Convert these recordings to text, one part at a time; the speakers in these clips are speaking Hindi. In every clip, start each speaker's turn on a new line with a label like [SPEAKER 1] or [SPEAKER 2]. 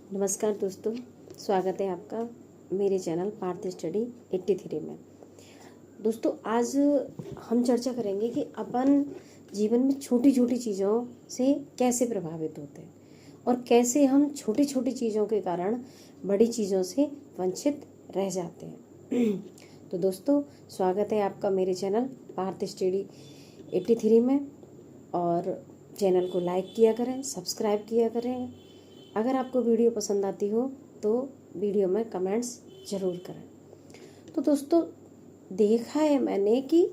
[SPEAKER 1] नमस्कार दोस्तों, स्वागत है आपका मेरे चैनल पार्थ स्टडी 83 में। दोस्तों, आज हम चर्चा करेंगे कि अपन जीवन में छोटी छोटी चीज़ों से कैसे प्रभावित होते हैं और कैसे हम छोटी छोटी चीज़ों के कारण बड़ी चीज़ों से वंचित रह जाते हैं। तो दोस्तों, स्वागत है आपका मेरे चैनल पार्थ स्टडी 83 में। और चैनल को लाइक किया करें, सब्सक्राइब किया करें। अगर आपको वीडियो पसंद आती हो तो वीडियो में कमेंट्स ज़रूर करें। तो दोस्तों, देखा है मैंने कि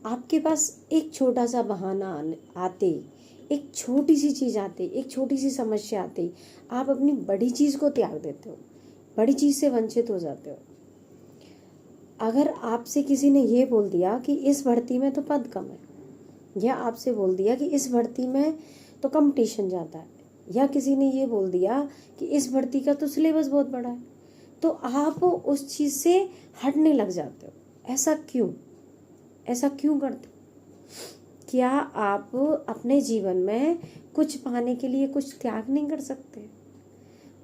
[SPEAKER 1] आपके पास एक छोटा सा बहाना आते, एक छोटी सी चीज़ आती, एक छोटी सी समस्या आती, आप अपनी बड़ी चीज़ को त्याग देते हो, बड़ी चीज़ से वंचित हो जाते हो। अगर आपसे किसी ने ये बोल दिया कि इस भर्ती में तो पद कम है, या आपसे बोल दिया कि इस भर्ती में तो कंपटीशन ज़्यादा है, या किसी ने ये बोल दिया कि इस भर्ती का तो सिलेबस बहुत बड़ा है, तो आप उस चीज़ से हटने लग जाते हो। ऐसा क्यों करते हो? क्या आप अपने जीवन में कुछ पाने के लिए कुछ त्याग नहीं कर सकते?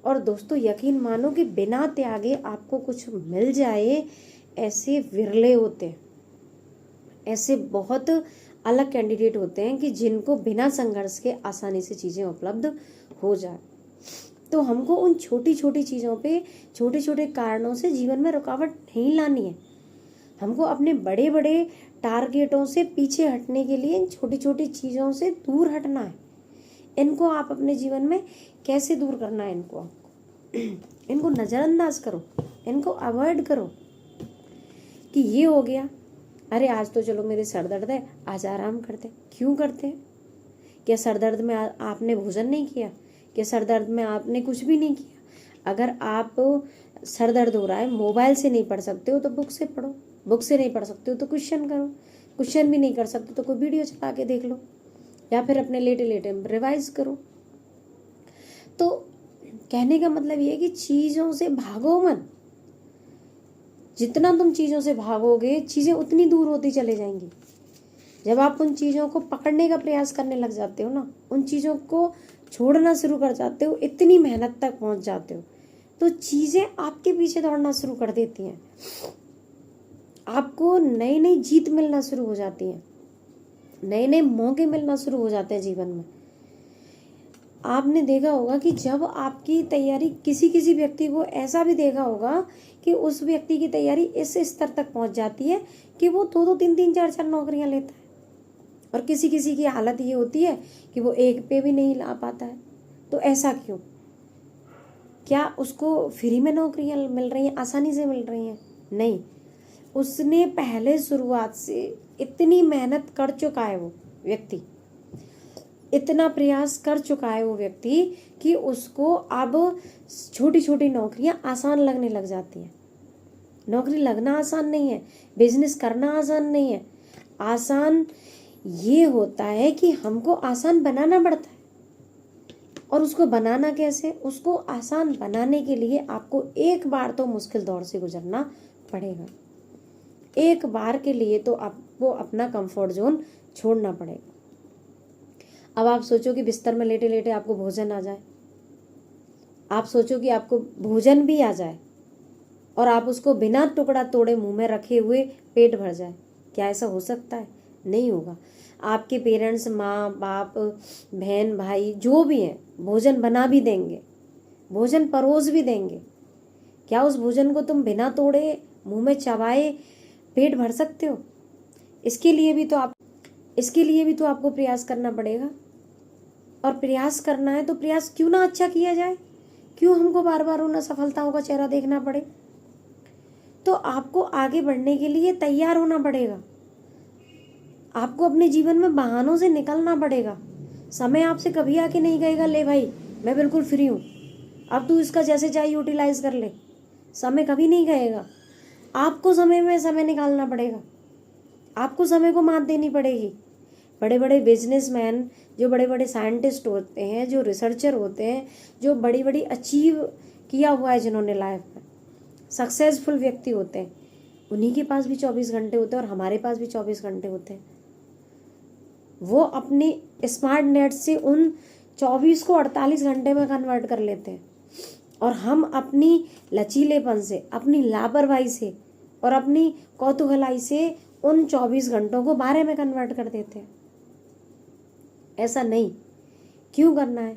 [SPEAKER 1] और दोस्तों, यकीन मानो कि बिना त्यागे आपको कुछ मिल जाए, ऐसे विरले होते हैं। ऐसे बहुत अलग कैंडिडेट होते हैं कि जिनको बिना संघर्ष के आसानी से चीज़ें उपलब्ध हो जाए। तो हमको उन छोटी छोटी चीज़ों पे, छोटे छोटे कारणों से जीवन में रुकावट नहीं लानी है। हमको अपने बड़े बड़े टारगेटों से पीछे हटने के लिए इन छोटी छोटी चीज़ों से दूर हटना है। इनको आप अपने जीवन में कैसे दूर करना है? इनको नज़रअंदाज करो, इनको अवॉइड करो कि ये हो गया, अरे आज तो चलो मेरे सर दर्द है, आज आराम करते। क्यों करते हैं? क्या सर दर्द में आपने भोजन नहीं किया? क्या सर दर्द में आपने कुछ भी नहीं किया? अगर आप सर दर्द हो रहा है, मोबाइल से नहीं पढ़ सकते हो तो बुक से पढ़ो, बुक से नहीं पढ़ सकते हो तो क्वेश्चन करो, क्वेश्चन भी नहीं कर सकते तो कोई वीडियो चला के देख लो, या फिर अपने लेटे लेटे रिवाइज करो। तो कहने का मतलब ये है कि चीज़ों से भागो मत। जितना तुम चीज़ों से भागोगे, चीज़ें उतनी दूर होती चले जाएंगी। जब आप उन चीज़ों को पकड़ने का प्रयास करने लग जाते हो ना, उन चीज़ों को छोड़ना शुरू कर जाते हो, इतनी मेहनत तक पहुंच जाते हो, तो चीज़ें आपके पीछे दौड़ना शुरू कर देती हैं। आपको नई नई जीत मिलना शुरू हो जाती है, नए नए मौके मिलना शुरू हो जाते हैं जीवन में। आपने देखा होगा कि जब आपकी तैयारी, किसी व्यक्ति को ऐसा भी देखा होगा कि उस व्यक्ति की तैयारी इस स्तर तक पहुंच जाती है कि वो 2-2, 3-3, 4-4 नौकरियां लेता है, और किसी की हालत ये होती है कि वो एक पे भी नहीं ला पाता है। तो ऐसा क्यों? क्या उसको फ्री में नौकरियां मिल रही हैं, आसानी से मिल रही हैं? नहीं, उसने पहले शुरुआत से इतनी मेहनत कर चुका है वो व्यक्ति, इतना प्रयास कर चुका है वो व्यक्ति कि उसको अब छोटी छोटी नौकरियां आसान लगने लग जाती हैं। नौकरी लगना आसान नहीं है, बिजनेस करना आसान नहीं है। आसान ये होता है कि हमको आसान बनाना पड़ता है। और उसको बनाना कैसे? उसको आसान बनाने के लिए आपको एक बार तो मुश्किल दौर से गुजरना पड़ेगा। एक बार के लिए तो आपको अपना कंफर्ट जोन छोड़ना पड़ेगा। अब आप सोचो कि बिस्तर में लेटे लेटे आपको भोजन आ जाए, आप सोचो कि आपको भोजन भी आ जाए और आप उसको बिना टुकड़ा तोड़े मुंह में रखे हुए पेट भर जाए। क्या ऐसा हो सकता है? नहीं होगा। आपके पेरेंट्स, माँ बाप, बहन भाई जो भी हैं, भोजन बना भी देंगे, भोजन परोस भी देंगे। क्या उस भोजन को तुम बिना तोड़े, मुंह में चबाए पेट भर सकते हो? इसके लिए भी तो आपको प्रयास करना पड़ेगा। और प्रयास करना है तो प्रयास क्यों ना अच्छा किया जाए? क्यों हमको बार बार उन असफलताओं का चेहरा देखना पड़े? तो आपको आगे बढ़ने के लिए तैयार होना पड़ेगा। आपको अपने जीवन में बहानों से निकलना पड़ेगा। समय आपसे कभी आके नहीं कहेगा, ले भाई मैं बिल्कुल फ्री हूँ, अब तू इसका जैसे चाहे यूटिलाइज कर ले। समय कभी नहीं कहेगा। आपको समय में समय निकालना पड़ेगा, आपको समय को मात देनी पड़ेगी। बड़े बड़े बिजनेसमैन, जो बड़े बड़े साइंटिस्ट होते हैं, जो रिसर्चर होते हैं, जो बड़ी बड़ी अचीव किया हुआ है जिन्होंने लाइफ में, सक्सेसफुल व्यक्ति होते हैं, उन्हीं के पास भी 24 घंटे होते हैं और हमारे पास भी 24 घंटे होते हैं। वो अपने स्मार्ट नेट से उन 24 को 48 घंटे में कन्वर्ट कर लेते हैं। और हम अपनी लचीलेपन से, अपनी लापरवाही से और अपनी कौतूहलाई से उन 24 घंटों को 12 में कन्वर्ट कर देते हैं। ऐसा नहीं, क्यों करना है?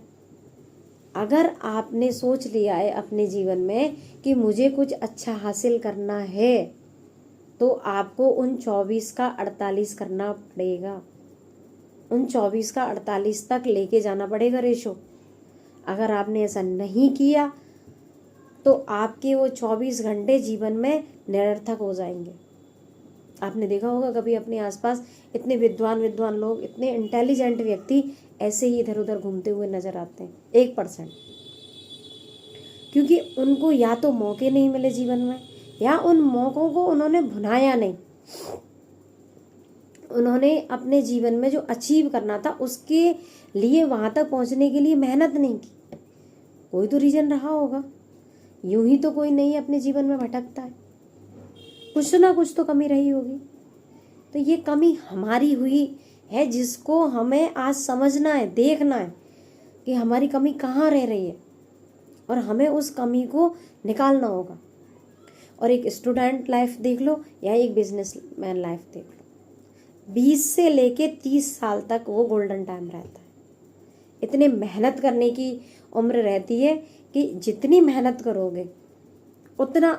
[SPEAKER 1] अगर आपने सोच लिया है अपने जीवन में कि मुझे कुछ अच्छा हासिल करना है, तो आपको उन 24 का 48 करना पड़ेगा। उन 24 का 48 तक लेके जाना पड़ेगा रेशो। अगर आपने ऐसा नहीं किया तो आपके वो 24 घंटे जीवन में निरर्थक हो जाएंगे। आपने देखा होगा कभी अपने आसपास इतने विद्वान लोग, इतने इंटेलिजेंट व्यक्ति ऐसे ही इधर उधर घूमते हुए नजर आते हैं, 1%। क्योंकि उनको या तो मौके नहीं मिले जीवन में, या उन मौकों को उन्होंने भुनाया नहीं। उन्होंने अपने जीवन में जो अचीव करना था उसके लिए, वहां तक पहुंचने के लिए मेहनत नहीं की। कोई तो रीजन रहा होगा, यूं ही तो कोई नहीं अपने जीवन में भटकता है, कुछ ना कुछ तो कमी रही होगी। तो ये कमी हमारी हुई है, जिसको हमें आज समझना है, देखना है कि हमारी कमी कहाँ रह रही है, और हमें उस कमी को निकालना होगा। और एक स्टूडेंट लाइफ देख लो या एक बिजनेसमैन लाइफ देख लो, 20 से लेके 30 साल तक वो गोल्डन टाइम रहता है। इतने मेहनत करने की उम्र रहती है कि जितनी मेहनत करोगे उतना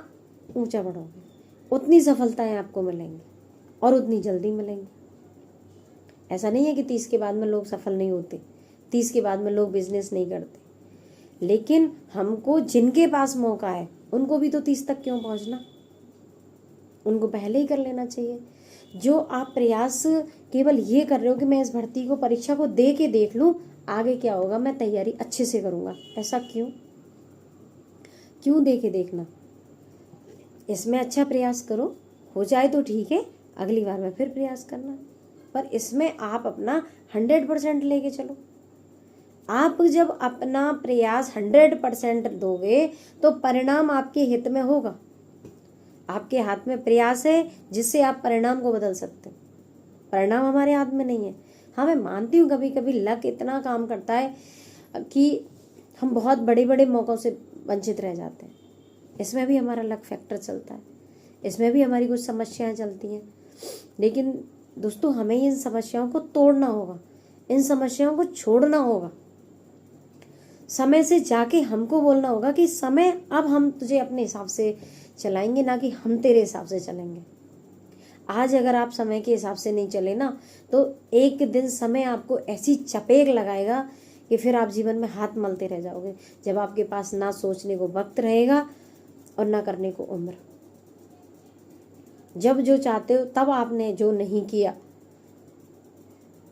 [SPEAKER 1] ऊंचा बढ़ोगे, उतनी सफलताएं आपको मिलेंगी और उतनी जल्दी मिलेंगी। ऐसा नहीं है कि 30 के बाद में लोग सफल नहीं होते, 30 के बाद में लोग बिजनेस नहीं करते, लेकिन हमको जिनके पास मौका है उनको भी तो 30 तक क्यों पहुंचना, उनको पहले ही कर लेना चाहिए। जो आप प्रयास केवल ये कर रहे हो कि मैं इस भर्ती को, परीक्षा को दे के देख लूं आगे क्या होगा, मैं तैयारी अच्छे से करूंगा, ऐसा क्यों दे के देखना? इसमें अच्छा प्रयास करो, हो जाए तो ठीक है, अगली बार में फिर प्रयास करना, पर इसमें आप अपना 100% लेके चलो। आप जब अपना प्रयास 100% दोगे तो परिणाम आपके हित में होगा। आपके हाथ में प्रयास है जिससे आप परिणाम को बदल सकते हो। परिणाम हमारे हाथ में नहीं है। हाँ, मैं मानती हूँ कभी कभी लक इतना काम करता है कि हम बहुत बड़े बड़े मौक़ों से वंचित रह जाते हैं। इसमें भी हमारा लक फैक्टर चलता है, इसमें भी हमारी कुछ समस्याएं चलती हैं। लेकिन दोस्तों, हमें इन समस्याओं को तोड़ना होगा, इन समस्याओं को छोड़ना होगा। समय से जाके हमको बोलना होगा कि समय अब हम तुझे अपने हिसाब से चलाएंगे, ना कि हम तेरे हिसाब से चलेंगे। आज अगर आप समय के हिसाब से नहीं चले ना, तो एक दिन समय आपको ऐसी चपेट लगाएगा कि फिर आप जीवन में हाथ मलते रह जाओगे, जब आपके पास ना सोचने को वक्त रहेगा और ना करने को उम्र। जब जो चाहते हो तब आपने जो नहीं किया,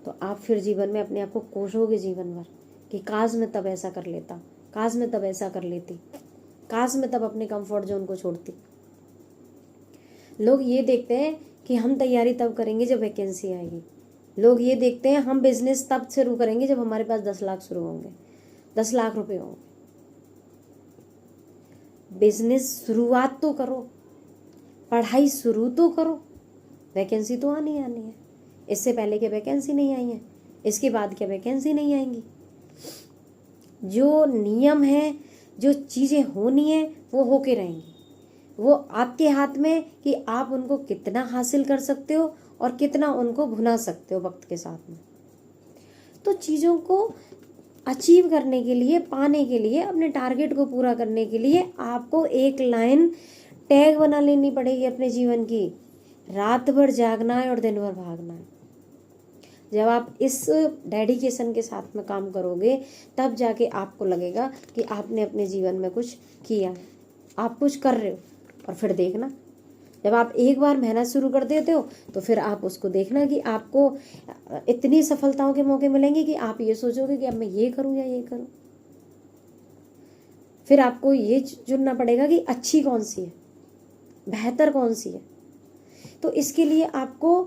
[SPEAKER 1] तो आप फिर जीवन में अपने आप को कोसोगे जीवन भर कि काश मैं तब ऐसा कर लेता, काश मैं तब ऐसा कर लेती, काश मैं तब अपने कंफर्ट जोन को छोड़ती। लोग ये देखते हैं कि हम तैयारी तब करेंगे जब वैकेंसी आएगी। लोग ये देखते हैं हम बिजनेस तब शुरू करेंगे जब हमारे पास 10 लाख शुरू होंगे, 10 लाख रुपए होंगे। बिजनेस शुरुआत तो करो, पढ़ाई शुरू तो करो, वैकेंसी तो आनी है। इससे पहले क्या वैकेंसी नहीं आई है? इसके बाद क्या वैकेंसी नहीं आएंगी? जो नियम है, जो चीज़ें होनी है, वो होके रहेंगी। वो आपके हाथ में कि आप उनको कितना हासिल कर सकते हो और कितना उनको भुना सकते हो वक्त के साथ में। तो चीज़ों को अचीव करने के लिए, पाने के लिए, अपने टारगेट को पूरा करने के लिए आपको एक लाइन टैग बना लेनी पड़ेगी अपने जीवन की। रात भर जागना है और दिन भर भागना है। जब आप इस डेडिकेशन के साथ में काम करोगे, तब जाके आपको लगेगा कि आपने अपने जीवन में कुछ किया है, आप कुछ कर रहे हो। और फिर देखना, जब आप एक बार मेहनत शुरू कर देते हो तो फिर आप उसको देखना कि आपको इतनी सफलताओं के मौके मिलेंगे कि आप ये सोचोगे कि अब मैं ये करूं या ये करूं। फिर आपको ये चुनना पड़ेगा कि अच्छी कौन सी है, बेहतर कौन सी है। तो इसके लिए आपको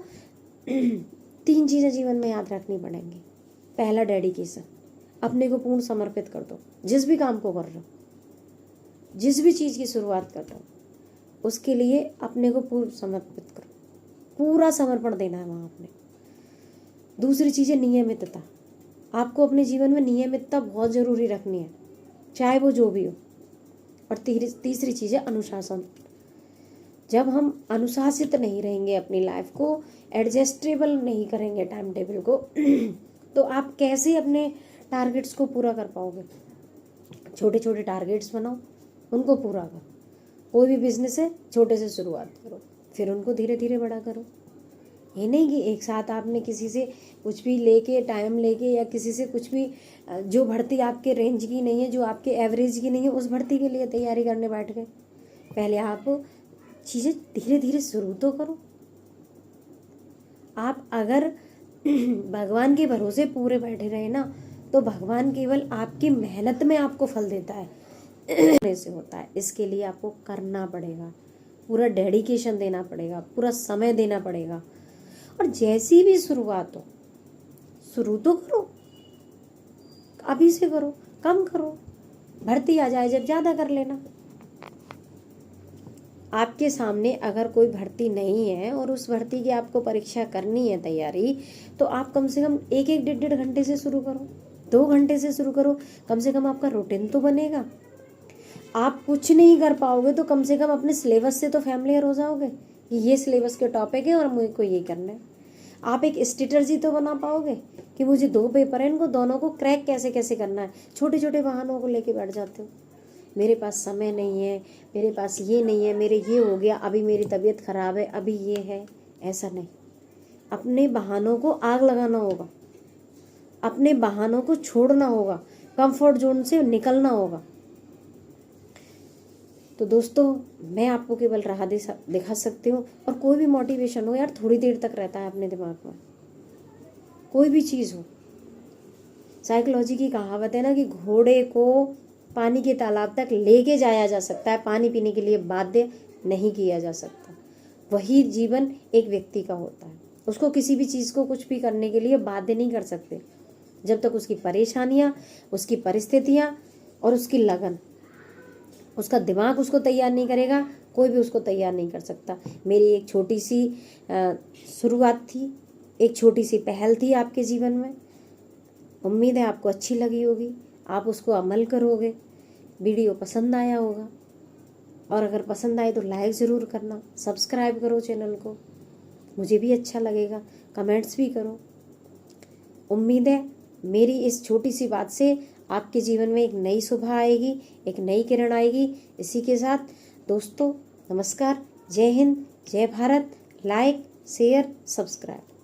[SPEAKER 1] 3 चीज़ें जीवन में याद रखनी पड़ेंगी। पहला, डेडिकेशन, अपने को पूर्ण समर्पित कर दो। जिस भी काम को कर रहे हो, जिस भी चीज़ की शुरुआत कर रहे हो, उसके लिए अपने को पूर्ण समर्पित करो, पूरा समर्पण देना है वहाँ अपने। दूसरी चीज़ है नियमितता। आपको अपने जीवन में नियमितता बहुत ज़रूरी रखनी है, चाहे वो जो भी हो। और तीसरी चीज़ है अनुशासन। जब हम अनुशासित नहीं रहेंगे, अपनी लाइफ को एडजस्टेबल नहीं करेंगे टाइम टेबल को, तो आप कैसे अपने टारगेट्स को पूरा कर पाओगे। छोटे छोटे टारगेट्स बनाओ, उनको पूरा करो। कोई भी बिजनेस है, छोटे से शुरुआत करो, फिर उनको धीरे धीरे बड़ा करो। ये नहीं कि एक साथ आपने किसी से कुछ भी लेके, टाइम लेके, या किसी से कुछ भी जो भर्ती आपके रेंज की नहीं है, जो आपके एवरेज की नहीं है, उस भर्ती के लिए तैयारी करने बैठ गए। पहले आप चीज़ें धीरे धीरे शुरू तो करो। आप अगर भगवान के भरोसे पूरे बैठे रहे ना, तो भगवान केवल आपकी मेहनत में आपको फल देता है से होता है। इसके लिए आपको करना पड़ेगा, पूरा डेडिकेशन देना पड़ेगा, पूरा समय देना पड़ेगा। और जैसी भी शुरुआत हो, शुरू तो करो, अभी से करो, कम करो। भर्ती आ जाए जब ज़्यादा कर लेना। आपके सामने अगर कोई भर्ती नहीं है और उस भर्ती की आपको परीक्षा करनी है, तैयारी, तो आप कम से कम 1-1, 1.5 घंटे से शुरू करो, 2 घंटे से शुरू करो। कम से कम आपका रूटीन तो बनेगा। आप कुछ नहीं कर पाओगे तो कम से कम अपने सिलेबस से तो फैमिलियर हो जाओगे कि ये सिलेबस के टॉपिक है और मुझे को ये करना है। आप एक स्ट्रेटजी तो बना पाओगे कि मुझे 2 पेपर हैं, इनको दोनों को क्रैक कैसे कैसे करना है। छोटे छोटे बहानों को लेके बैठ जाते हो, मेरे पास समय नहीं है, मेरे पास ये नहीं है, मेरे ये हो गया, अभी मेरी तबीयत खराब है, अभी ये है। ऐसा नहीं, अपने बहानों को आग लगाना होगा, अपने बहानों को छोड़ना होगा, कंफर्ट जोन से निकलना होगा। तो दोस्तों, मैं आपको केवल राह दिखा सकती हूँ। और कोई भी मोटिवेशन हो यार, थोड़ी देर तक रहता है अपने दिमाग में, कोई भी चीज़ हो। साइकोलॉजी की कहावत है ना कि घोड़े को पानी के तालाब तक लेके जाया जा सकता है, पानी पीने के लिए बाध्य नहीं किया जा सकता। वही जीवन एक व्यक्ति का होता है, उसको किसी भी चीज़ को कुछ भी करने के लिए बाध्य नहीं कर सकते जब तक उसकी परेशानियाँ, उसकी परिस्थितियाँ और उसकी लगन, उसका दिमाग उसको तैयार नहीं करेगा, कोई भी उसको तैयार नहीं कर सकता। मेरी एक छोटी सी शुरुआत थी, एक छोटी सी पहल थी आपके जीवन में। उम्मीद है आपको अच्छी लगी होगी, आप उसको अमल करोगे। वीडियो पसंद आया होगा, और अगर पसंद आए तो लाइक ज़रूर करना, सब्सक्राइब करो चैनल को, मुझे भी अच्छा लगेगा। कमेंट्स भी करो। उम्मीद है मेरी इस छोटी सी बात से आपके जीवन में एक नई सुबह आएगी, एक नई किरण आएगी। इसी के साथ दोस्तों, नमस्कार, जय हिंद, जय भारत। Like, share, subscribe.